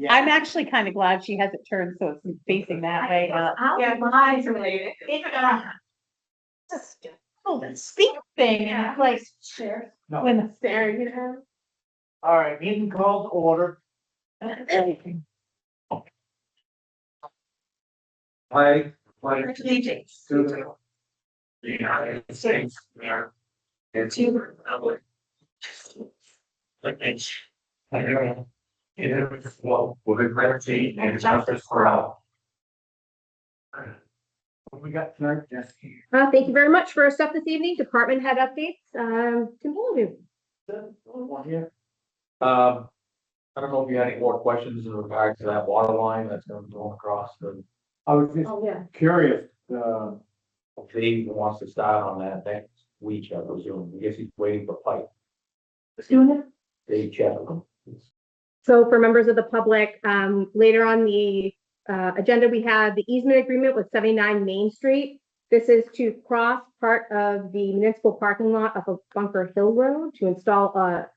I'm actually kind of glad she has it turned so it's facing that way. Yeah, mine's related. Just the speak thing, and it's like Share. when the staring, you know. All right, meeting called to order. I pledge Allegiance. to the United States of America and to the republic. With liberty and justice for all. What we got tonight, Jesse? Thank you very much for our stuff this evening. Department head updates. Tim Bowden. One here. I don't know if you had any more questions in regard to that water line that's going across the. I was just Oh, yeah. curious, if Dave wants to start on that next week, I presume. I guess he's waiting for pipe. Doing it. Dave Chapman. So for members of the public, later on the agenda, we have the easement agreement with 79 Main Street. This is to cross part of the municipal parking lot of Bunker Hill Road to install a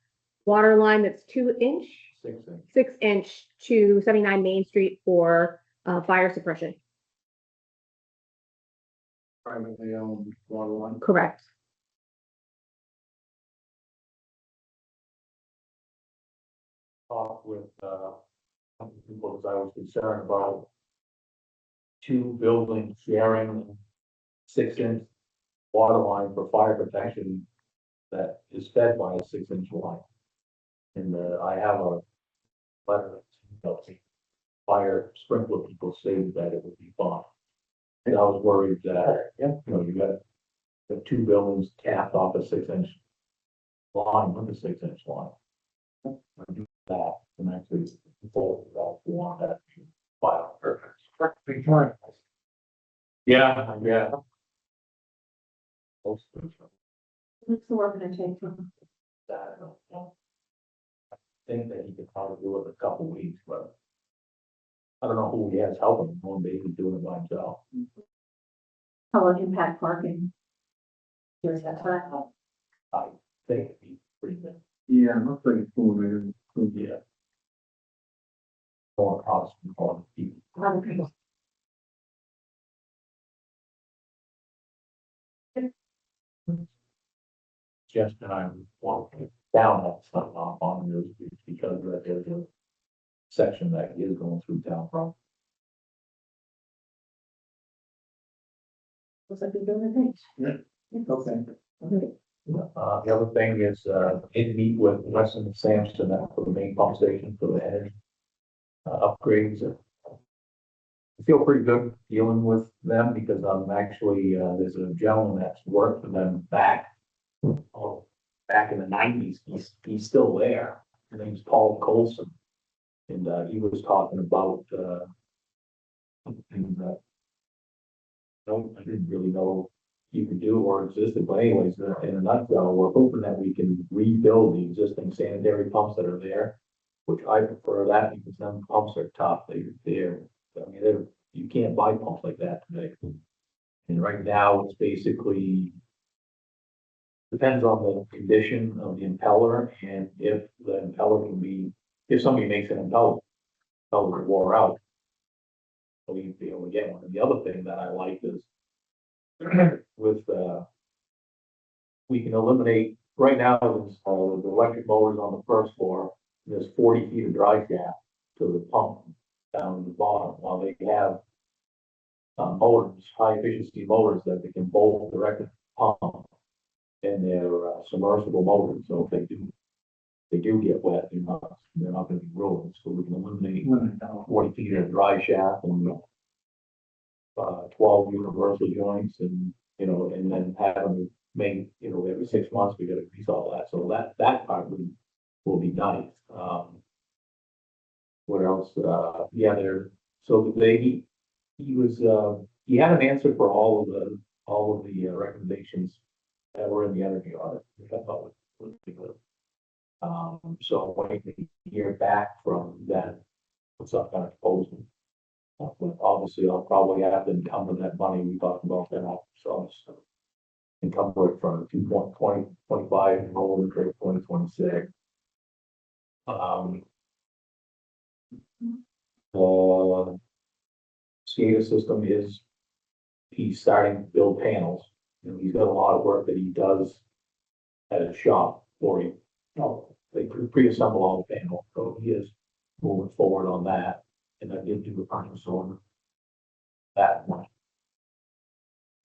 water line that's 2-inch, 6-inch to 79 Main Street for fire suppression. Privately owned water line. Correct. Talk with, people, because I was concerned about two buildings sharing 6-inch water line for fire protection that is fed by a 6-inch line. And, I have a letter that fire sprinkler people stated that it would be fine. And I was worried that, you know, you got the two buildings capped off a 6-inch line with a 6-inch line. I do that and actually fold it off on that file. Perfect. Yeah, yeah. Most of them. What's the work gonna take from? I don't know. I think that he could probably do it in a couple weeks, but I don't know who he has helping him. One day he's doing it by himself. How will impact parking? Here's that time. I think it'd be pretty good. Yeah, looks like it's cool, man. Yeah. Going across from all the people. Other people. Just and I want to down that stuff on those because there's a section that is going through town from. Looks like they're doing things. Okay. The other thing is, did meet with Weston and Sampson for the main pump station for the energy upgrades. I feel pretty good dealing with them because I'm actually, there's a gentleman that's worked for them back in the 90s. He's still there. His name's Paul Colson. And, he was talking about, things that I didn't really know you could do or existed, but anyways, in a nutshell, we're hoping that we can rebuild the existing sanitary pumps that are there, which I prefer that because them pumps are tough. They're, I mean, you can't buy pumps like that today. And right now, it's basically depends on the condition of the impeller and if the impeller can be, if somebody makes an impeller wore out, so you'd be able to get one. And the other thing that I like is with, we can eliminate, right now, there's, the electric motors on the first floor, there's 40 feet of dry shaft to the pump down at the bottom, while they have motors, high efficiency motors that they can bolt directly to the pump, and they're submersible motors, so if they do get wet, they're not gonna be rolling, so we can eliminate 40 feet of dry shaft and 12 universal joints and, you know, and then have them make, you know, every 6 months, we gotta grease all that, so that part will be nice. What else? Yeah, so he was, he had an answer for all of the recommendations that were in the energy audit, which I thought was pretty good. So I'm waiting to hear back from them with some kind of proposal. Obviously, I'll probably have to encumber that money we talked about that, so encumber it from 2025 and roll into 2026. SCADA system is, he's starting to build panels. You know, he's got a lot of work that he does at his shop for you. Oh, they pre-assemble all the panels, so he is moving forward on that. And I did do the purchase order. That one.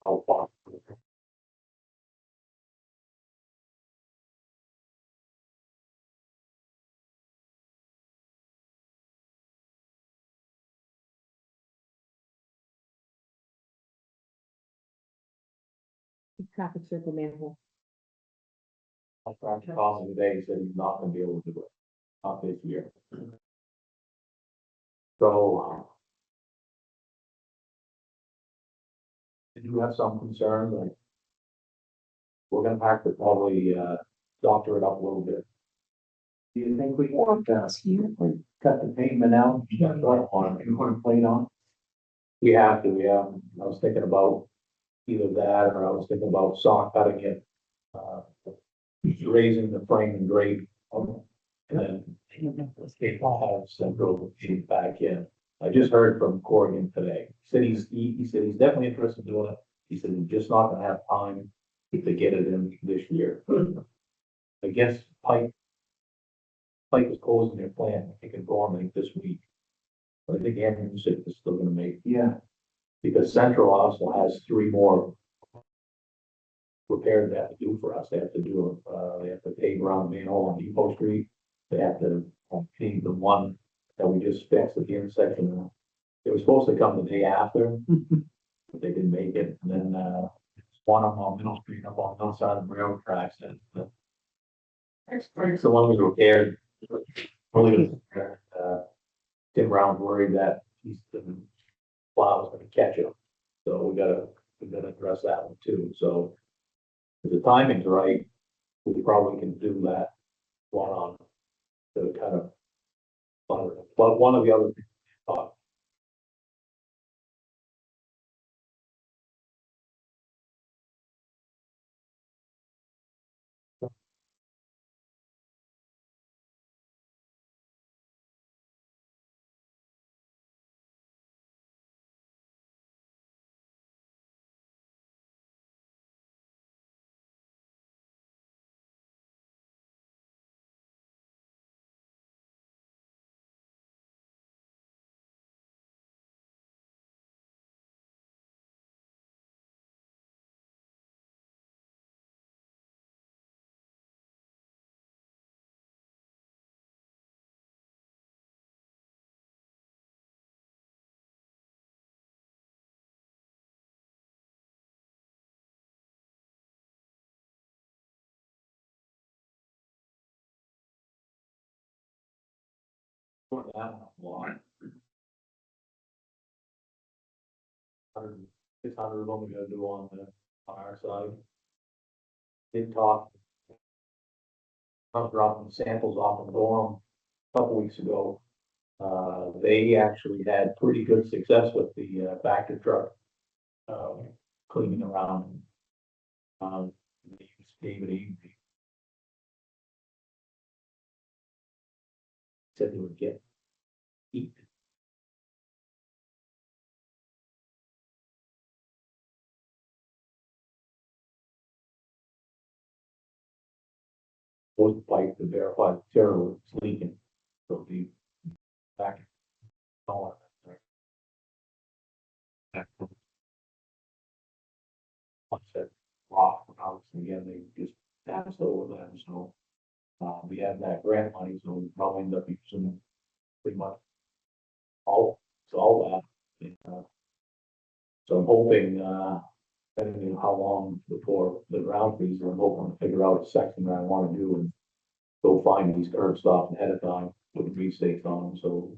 How far? Traffic circle manhole. I tried to call him today, he said he's not gonna be able to do it, not this year. So. I do have some concerns, like. We're gonna have to probably, doctor it up a little bit. Do you think we can, cut the pavement out? And put a plate on? We have to, yeah, I was thinking about either that, or I was thinking about saw cutting it. Raising the frame and grade. And then I'll have central sheet back in. I just heard from Corrigan today. He said he's definitely interested in doing it. He said he's just not gonna have time to get it in this year. I guess Pike is closing their plant, I think in Gorman this week. But I think Anderson said is still gonna make, Yeah. because Central also has 3 more repairs they have to do for us. They have to do, they have to pave around the manhole on Depot Street. They have to clean the one that we just fixed at the intersection. They were supposed to come the day after, but they didn't make it. And then, one on Middle Street up on the other side of the railroad tracks and the one we repaired. Really, Tim Brown's worried that he's the plow's gonna catch him. So we gotta address that one too. So if the timing's right, we probably can do that one on the kind of, but one of the other things we thought. That one a lot. 600 of them we gotta do on our side. Did talk. I was dropping samples off in Gorham a couple weeks ago. They actually had pretty good success with the Vector truck. Cleaning around. They used David Avery. Said they would get heat. Was the pipe to verify the material was leaking. So the back. Like I said, rock, obviously, again, they just passed over them, so. We have that grant money, so we probably end up using pretty much all that. So I'm hoping, depending on how long before the ground freezes, I'm hoping to figure out a section that I wanna do and go find these curb stops ahead of time with the grease stakes on them, so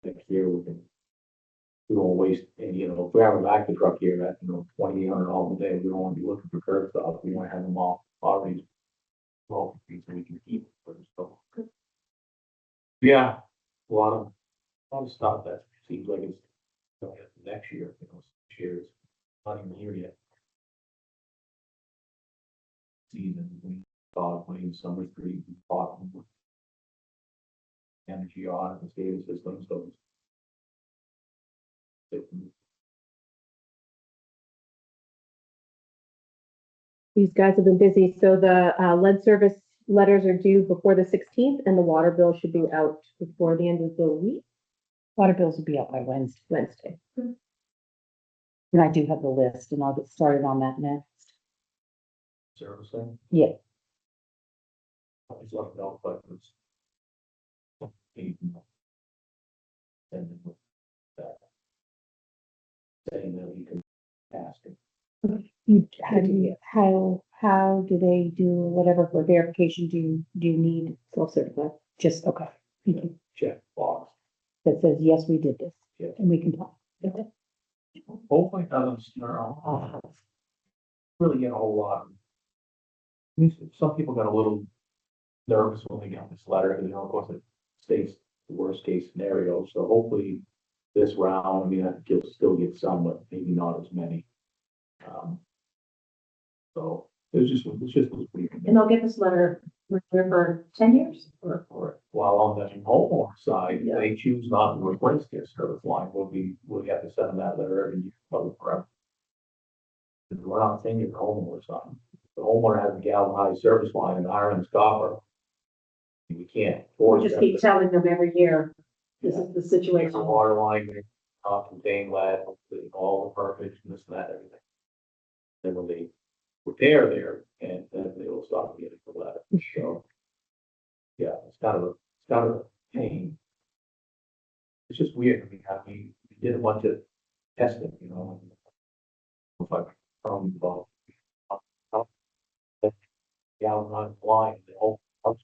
next year we won't waste any, if we have a vacuum truck here at, $2,800 a day, we don't wanna be looking for curb stops, we wanna have them all already. Well, so we can keep for stuff. Yeah, a lot of stuff that seems like it's going next year, this year is not even here yet. Season, we thought putting Summer Street, we thought energy on the SCADA system, so. These guys have been busy, so the lead service letters are due before the 16th, and the water bill should be out before the end of the week, Water bills will be out by Wednesday. and I do have the list, and I'll get started on that next. Servicing. Yeah. I just left it out, but it's. And that. Saying that we can ask it. How do they do whatever for verification do you need? Self-certified. Just, okay, Check box. that says, yes, we did this. Yeah. And we comply. Hopefully it doesn't snarl. Really get a whole lot. I mean, some people got a little nervous when they got this letter, because, of course, it states the worst case scenario, so hopefully this round, I mean, I think you'll still get some, but maybe not as many. So it's just this week. And they'll get this letter for 10 years or? While on the homeowner side, Yeah. they choose not to replace their service line, we'll have to send them that letter every year, probably forever. Because we're not changing the homeowner side. The homeowner has a galvanized service line and iron and copper. We can't force Just them keep to- telling them every year, this Yeah. is the There's situation. a water line, may not contain lead, all the perfect, this and that, everything. Then when they repair there, and then they will stop getting the lead, so. Yeah, it's kind of a pain. It's just weird, I mean, we did a bunch of testing, you know. But from galvanized line, the whole house.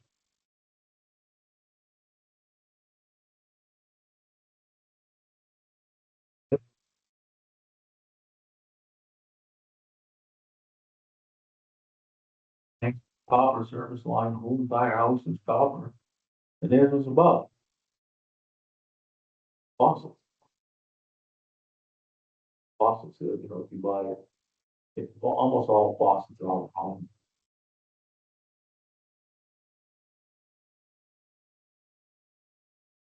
Copper service line, the whole entire house is copper, and theirs was above. Faucets. Faucets, you know, if you buy it, it's almost all faucets are all home.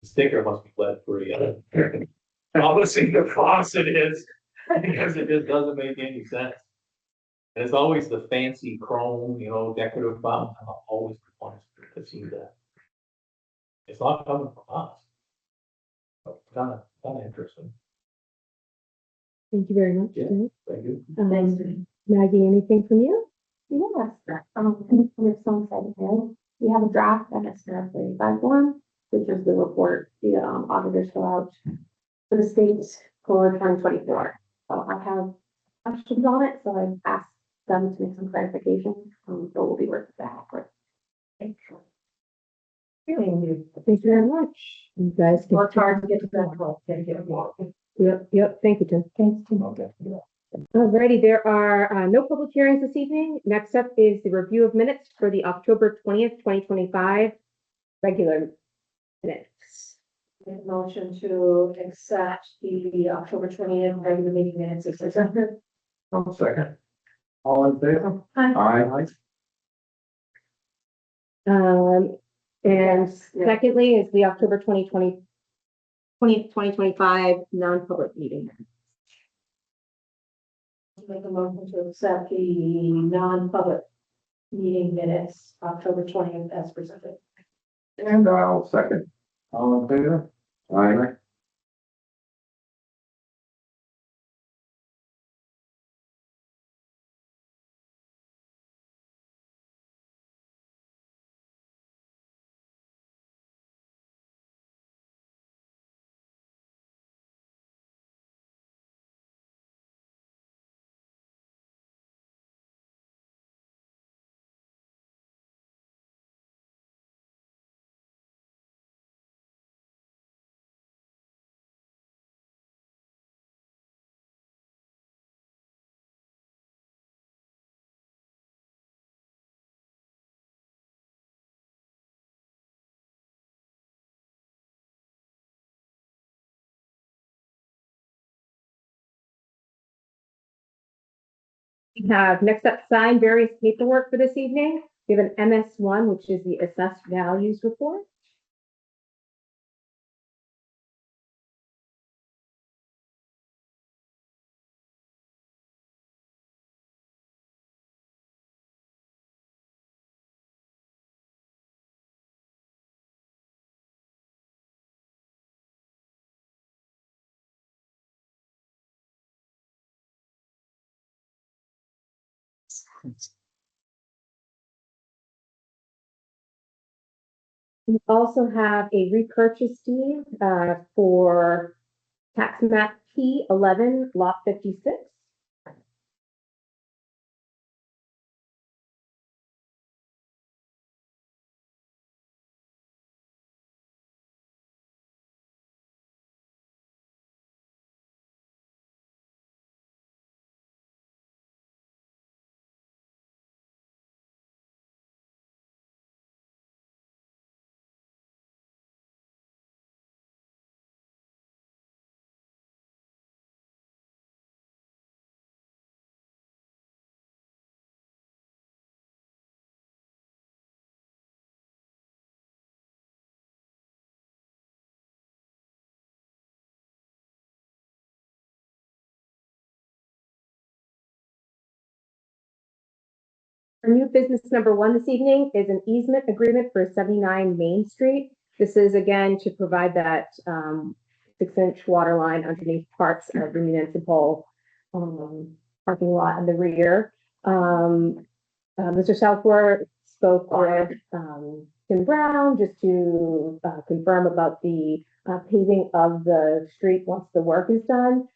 The sticker must be lead free. Obviously, the faucet is, because it just doesn't make any sense. And it's always the fancy chrome, you know, decorative fountain, I'm always the ones that see that. It's not coming from us. So it's kind of interesting. Thank you very much. Yeah. Jen. Thank you. Maggie, anything from you? Yes, we're so excited here. We have a draft MSR 35 form, which is the report the auditors fill out for the state for 2024. So I have questions on it, so I've asked them to make some clarifications. So we'll be working back with. Thank you very much. You guys can. Worked hard to get to that point. Thank you. Yep, thank you, Tim. Thanks, Tim. Okay. Alrighty, there are no public hearings this evening. Next up is the review of minutes for the October 20th, 2025 regular minutes. Make a motion to accept the October 20th regular meeting minutes as presented. Second. All in favor? Aye. Aye. And Yes, yeah. secondly is the October 2025 non-public meeting. Make a motion to accept the non-public meeting minutes, October 20th as presented. And I'll second. All in favor? Aye. We have next up signed various paperwork for this evening. We have an MS1, which is the assessed values report. We also have a repurchase deed for tax map P11, lot 56. Our new business number 1 this evening is an easement agreement for 79 Main Street. This is again to provide that 6-inch water line underneath parts of the municipal parking lot in the rear. Mr. Southworth spoke with Tim Brown just to confirm about the paving of the street once the work is done.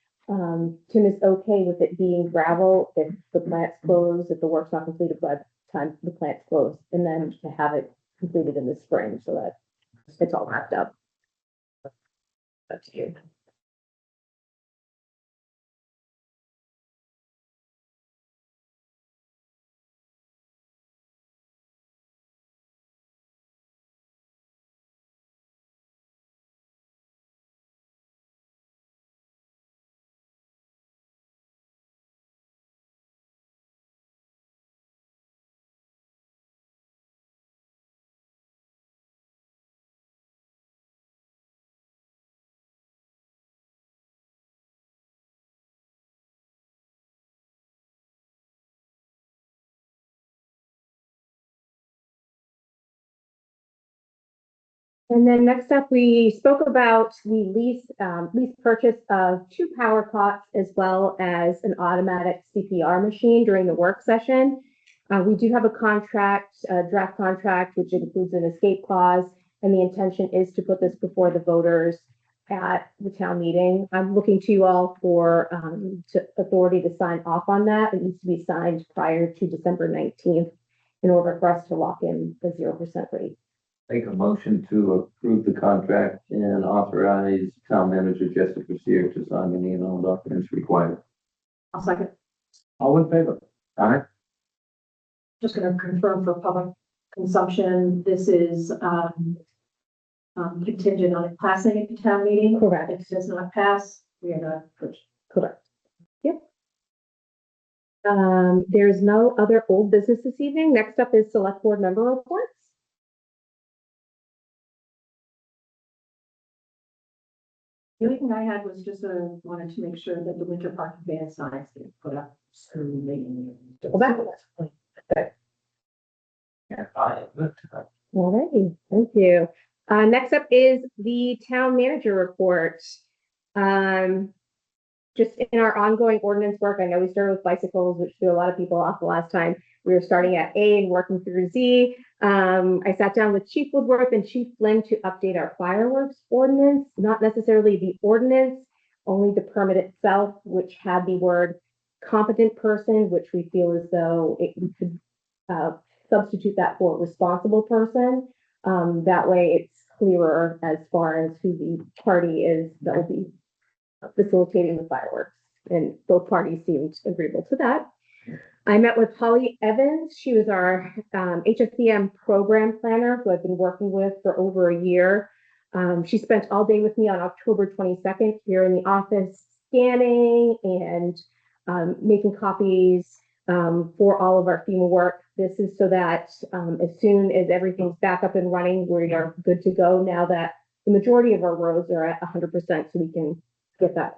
Tim is okay with it being gravel if the plant's closed, if the work's not completed by the time the plant's closed, and then to have it completed in the spring so that it's all wrapped up. Up to you. And then next up, we spoke about the lease purchase of 2 power pots as well as an automatic CPR machine during the work session. We do have a contract, a draft contract, which includes an escape clause, and the intention is to put this before the voters at the town meeting. I'm looking to you all for authority to sign off on that. It needs to be signed prior to December 19th in order for us to lock in the 0% rate. Make a motion to approve the contract and authorize town manager Jessica Sear to sign any and all documents required. I'll second. All in favor? Aye. Just gonna confirm for public consumption, this is contingent on it passing at the town meeting. Correct. If it does not pass, we are not purchasing. Correct. Yep. There's no other old business this evening. Next up is select board member reports. The only thing I had was just wanted to make sure that the winter parking ban signs get put up soon. Go back. All righty, thank you. Next up is the town manager report. Just in our ongoing ordinance work, I know we started with bicycles, which threw a lot of people off the last time. We were starting at A and working through Z. I sat down with Chief Woodworth and Chief Flynn to update our fireworks ordinance, not necessarily the ordinance, only the permit itself, which had the word competent person, which we feel as though we could substitute that for responsible person. That way it's clearer as far as who the party is that will be facilitating the fireworks, and both parties seemed agreeable to that. I met with Holly Evans. She was our HSCM program planner who I've been working with for over a year. She spent all day with me on October 22nd here in the office, scanning and making copies for all of our FEMA work. This is so that as soon as everything's back up and running, we are good to go now that the majority of our roads are at 100%, so we can get that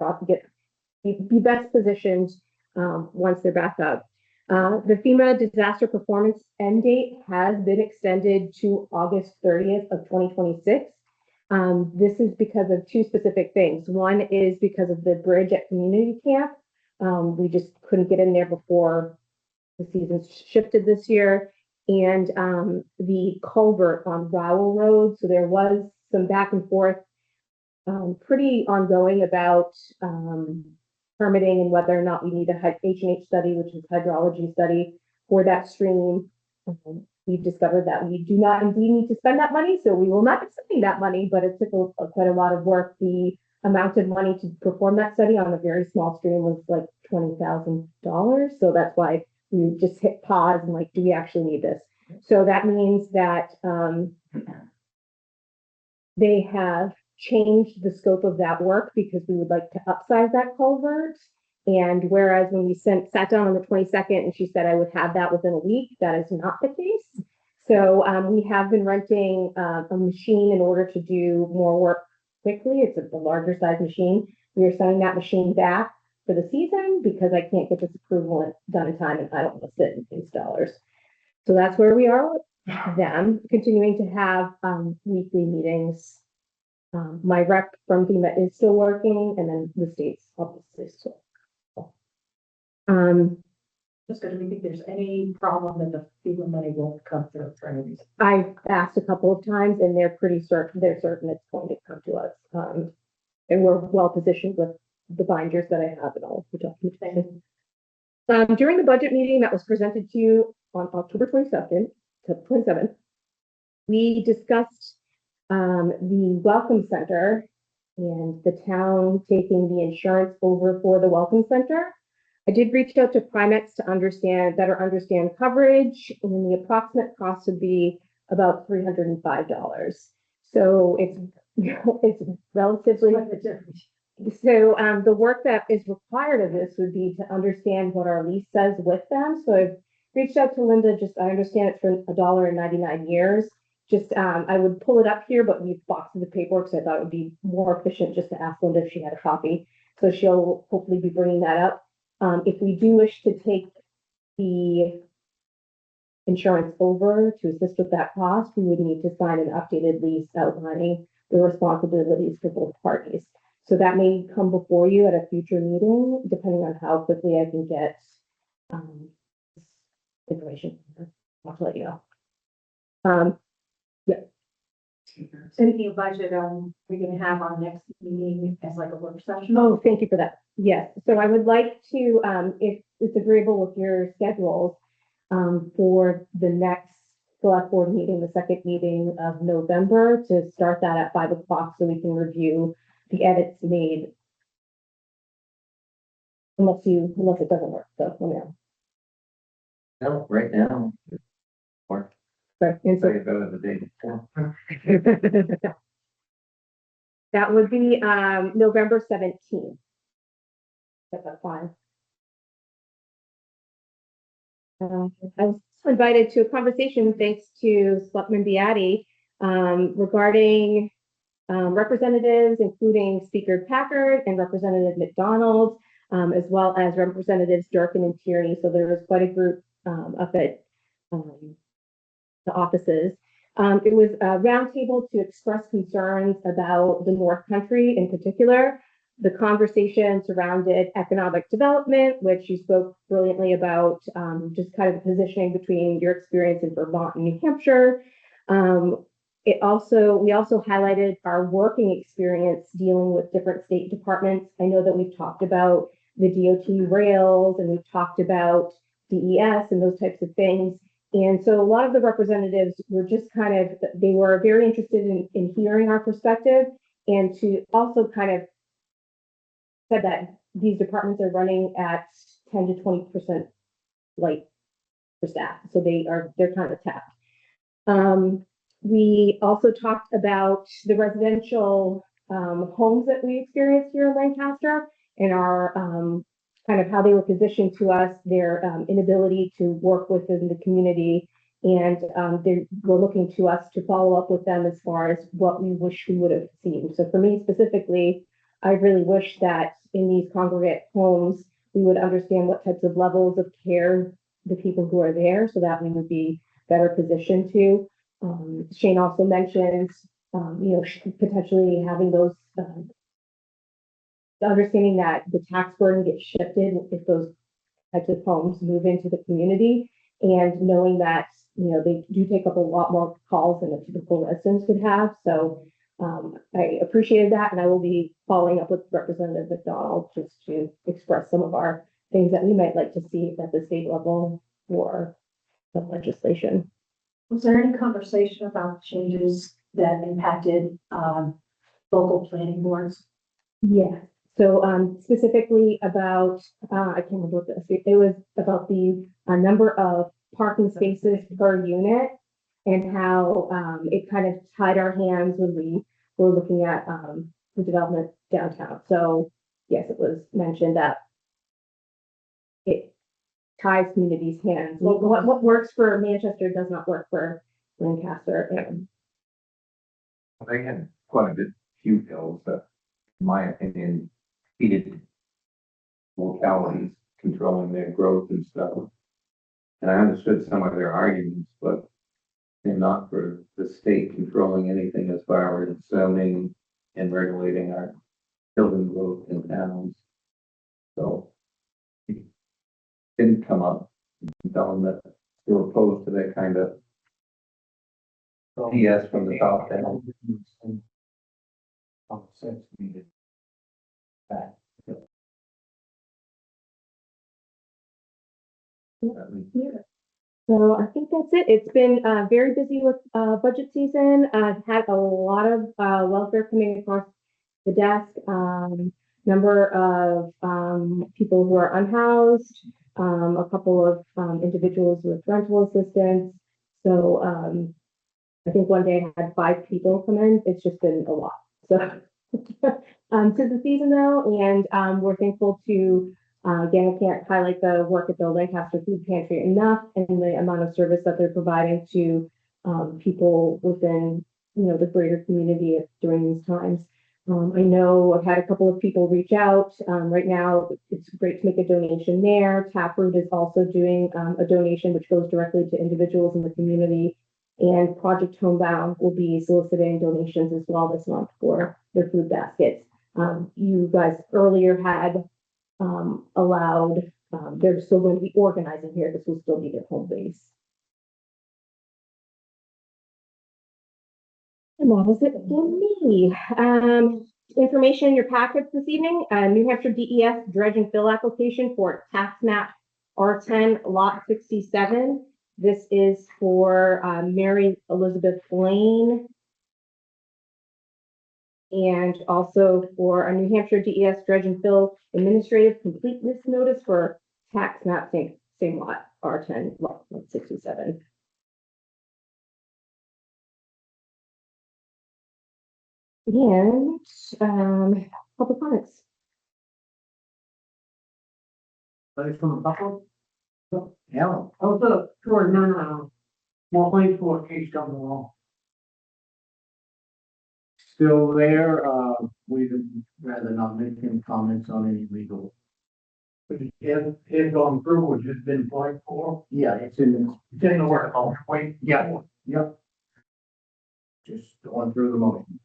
be best positioned once they're back up. The FEMA disaster performance end date has been extended to August 30th of 2026. This is because of 2 specific things. One is because of the bridge at community camp. We just couldn't get in there before the season shifted this year, and the culvert on Rowell Road. So there was some back and forth, pretty ongoing about permitting and whether or not we need a H&H study, which is hydrology study for that stream. We've discovered that we do not indeed need to spend that money, so we will not be spending that money, but it took quite a lot of work. The amount of money to perform that study on a very small stream was like $20,000. So that's why we just hit pause and like, do we actually need this? So that means that they have changed the scope of that work because we would like to upsize that culvert. And whereas when we sat down on the 22nd and she said I would have that within a week, that is not the case. So we have been renting a machine in order to do more work quickly. It's a larger size machine. We are sending that machine back for the season because I can't get this approval done in time and I don't want to sit and waste dollars. So that's where we are with them, continuing to have weekly meetings. My rep from FEMA is still working, and then the state's obviously still. Just because we think there's any problem that the FEMA money won't come through for any reason. I've asked a couple of times, and they're pretty certain. They're certain it's going to come to us, and we're well positioned with the binders that I have and all the documentation. During the budget meeting that was presented to you on October 27th, we discussed the Welcome Center and the town taking the insurance over for the Welcome Center. I did reach out to Primex to better understand coverage, and the approximate cost would be about $305. So it's relatively. So the work that is required of this would be to understand what our lease says with them. So I've reached out to Linda. I understand it's for $1.99 years. I would pull it up here, but we've boxed the paperwork, so I thought it would be more efficient just to ask Linda if she had a copy. So she'll hopefully be bringing that up. If we do wish to take the insurance over to assist with that cost, we would need to sign an updated lease outlining the responsibilities for both parties. So that may come before you at a future meeting, depending on how quickly I can get this information. I'll let you know. Speaking of budget, we're going to have our next meeting as like a work session. Oh, thank you for that. Yes. So I would like to, if it's agreeable with your schedules, for the next select board meeting, the second meeting of November, to start that at 5 o'clock so we can review the edits made. Unless it doesn't work. So let me know. No, right now. Or Right. And so sorry about the day before. that would be November 17th. That's fine. I was invited to a conversation thanks to Selectman Beatty regarding representatives, including Speaker Packard and Representative McDonald, as well as Representatives Durkin and Tierney. So there was quite a group up at the offices. It was a roundtable to express concerns about the North Country in particular. The conversation surrounded economic development, which you spoke brilliantly about, just kind of the positioning between your experience in Vermont and New Hampshire. We also highlighted our working experience dealing with different state departments. I know that we've talked about the DOT rails and we've talked about DES and those types of things. And so a lot of the representatives were just they were very interested in hearing our perspective, and to also kind of said that these departments are running at 10 to 20% light for staff. So they're kind of tapped. We also talked about the residential homes that we experienced here in Lancaster and our kind of how they were positioned to us, their inability to work within the community. And they were looking to us to follow up with them as far as what we wish we would have seen. So for me specifically, I really wish that in these congregate homes, we would understand what types of levels of care the people who are there so that we would be better positioned to. Shane also mentioned, potentially having those, understanding that the tax burden gets shifted if those types of homes move into the community. And knowing that, they do take up a lot more calls than a typical residence would have. So I appreciated that, and I will be following up with Representative McDonald just to express some of our things that we might like to see at the state level for the legislation. Was there any conversation about changes that impacted, local planning boards? Yeah, so specifically about, I can't remember what this, it was about the number of parking spaces per unit and how it kind of tied our hands when we were looking at the development downtown. So yes, it was mentioned that it ties communities' hands. What works for Manchester does not work for Lancaster. And They had quite a bit, few bills that, in my opinion, defeated localities controlling their growth and stuff. And I understood some of their arguments, but they're not for the state controlling anything as far as zoning and regulating our building growth in towns. So it didn't come up, tell them that they were opposed to that kind of BS from the top down. Common sense needed. That. so I think that's it. It's been very busy with budget season. I've had a lot of welfare coming across the desk. Number of people who are unhoused, a couple of individuals with rental assistance. So I think one day I had 5 people come in. It's just been a lot. So to the season though, and we're thankful to again, I can't highlight the work at the Lancaster Food Pantry enough and the amount of service that they're providing to people within, the greater community during these times. I know I've had a couple of people reach out. Right now, it's great to make a donation there. Taproot is also doing a donation which goes directly to individuals in the community. And Project Homebound will be soliciting donations as well this month for their food baskets. You guys earlier had allowed, they're still going to be organizing here. This will still be their home base. And that was it for me. Information in your packets this evening, New Hampshire DES dredge and fill application for tax map R10 lot 67. This is for Mary Elizabeth Lane. And also for a New Hampshire DES dredge and fill administrative completeness notice for tax map same lot R10 lot 67. And public comments. But from a couple. Yeah, also for no, 1.4 case coming along. Still there, we'd rather not make any comments on any legal. But it gone through, which has been applied for? Yeah, it's in the work, wait, yeah, yep. Just going through the motion.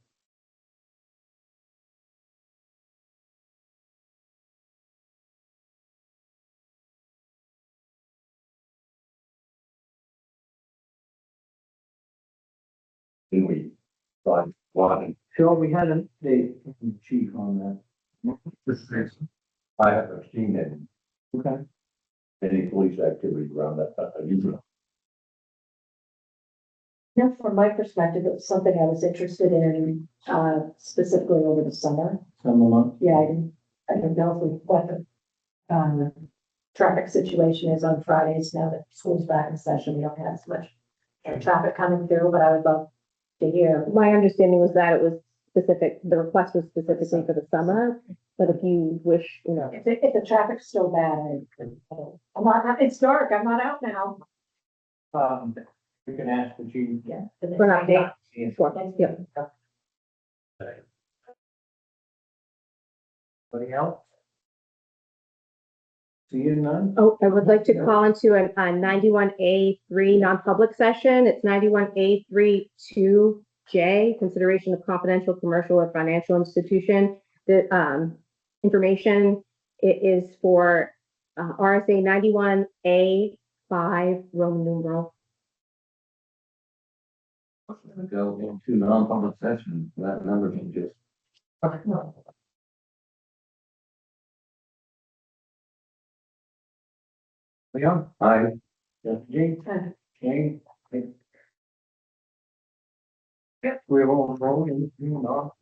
We thought, well, Sure, we had an update from the chief on that. I haven't seen Okay. any police activity around that, usually. Yeah, from my perspective, it was something I was interested in, specifically over the summer. Some month. Yeah, I don't know what the, traffic situation is on Fridays now that school's back in session. We don't have as much traffic coming through, but I would love to hear. My understanding was that it was specific, the request was specifically for the summer, but if you wish, If the traffic's still bad, I'm not, it's dark, I'm not out now. We can ask the chief. Yeah. for an update. Sure. Yep. Anybody else? See you none? Oh, I would like to call into a 91A3 non-public session. It's 91A32J, consideration of confidential commercial or financial institution. The information, it is for RSA 91A5 Roman numeral. Gonna go into non-public session, that number changes. Leon? Aye. Jane, Jane. Yep, we're all rolling, you know.